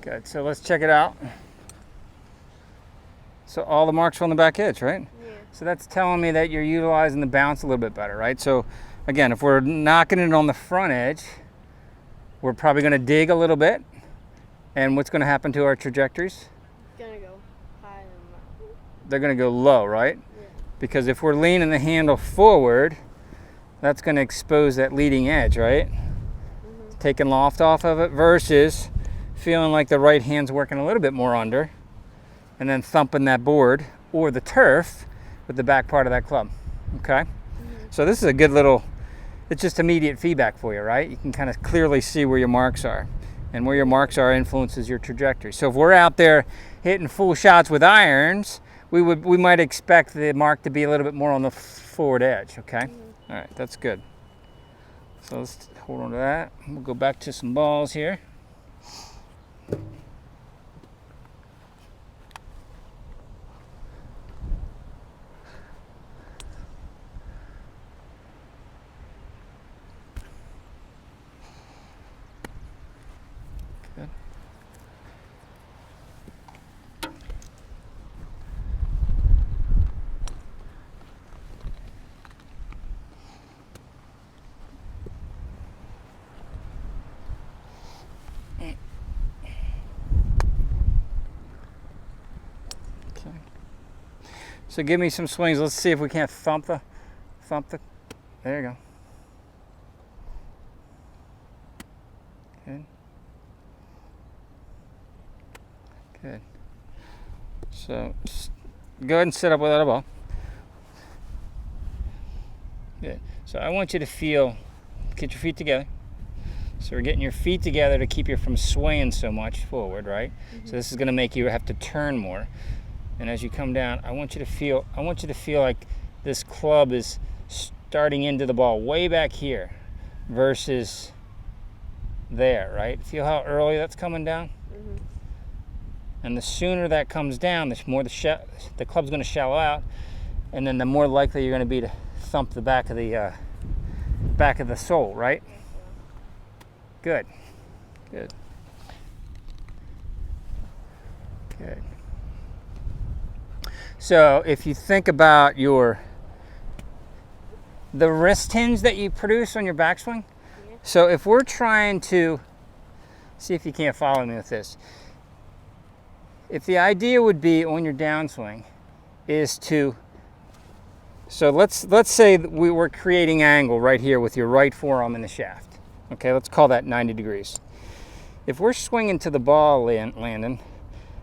Good, so let's check it out. So all the marks are on the back edge, right? Yeah. So that's telling me that you're utilizing the bounce a little bit better, right? So again, if we're knocking it on the front edge, we're probably gonna dig a little bit. And what's gonna happen to our trajectories? It's gonna go high and low. They're gonna go low, right? Yeah. Because if we're leaning the handle forward, that's gonna expose that leading edge, right? Taking loft off of it versus feeling like the right hand's working a little bit more under and then thumping that board or the turf with the back part of that club, okay? So this is a good little, it's just immediate feedback for you, right? You can kind of clearly see where your marks are, and where your marks are influences your trajectory. So if we're out there hitting full shots with irons, we might expect the mark to be a little bit more on the forward edge, okay? All right, that's good. So let's hold on to that. We'll go back to some balls here. Good. Okay. So give me some swings. Let's see if we can't thump the, there you go. Good. Good. So go ahead and sit up without a ball. Good. So I want you to feel, get your feet together. So we're getting your feet together to keep you from swaying so much forward, right? So this is going to make you have to turn more. And as you come down, I want you to feel like this club is starting into the ball way back here versus there, right? Feel how early that's coming down? And the sooner that comes down, the more the club's going to shallow out, and then the more likely you're going to be to thump the back of the sole, right? Good. Good. Good. So if you think about the wrist hinge that you produce on your backswing, so if we're trying to, see if you can't follow me with this. If the idea would be on your downswing is to, so let's say that we were creating angle right here with your right forearm in the shaft. Okay, let's call that 90 degrees. If we're swinging to the ball, Landon,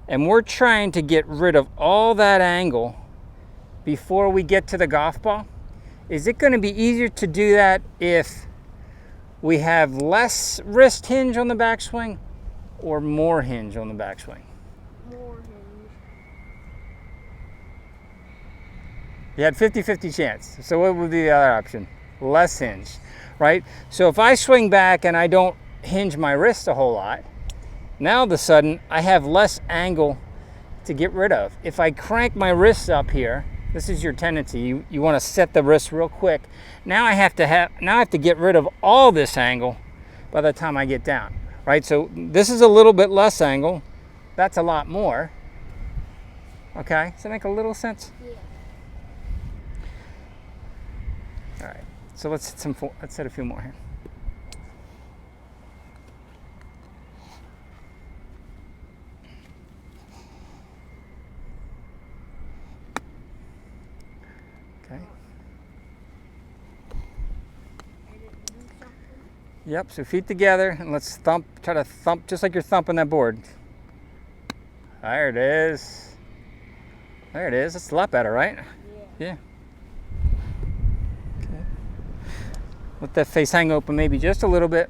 and we're trying to get rid of all that angle before we get to the golf ball, is it going to be easier to do that if we have less wrist hinge on the backswing or more hinge on the backswing? More hinge. You had 50-50 chance. So what would be the other option? Less hinge, right? So if I swing back and I don't hinge my wrist a whole lot, now all of a sudden I have less angle to get rid of. If I crank my wrists up here, this is your tendency. You want to set the wrist real quick. Now I have to get rid of all this angle by the time I get down, right? So this is a little bit less angle. That's a lot more. Okay, does that make a little sense? Yeah. All right. So let's hit a few more here. Okay. Yep, so feet together and let's thump, try to thump just like you're thumping that board. There it is. There it is. It's a lot better, right? Yeah. Okay. Let that face hang open maybe just a little bit.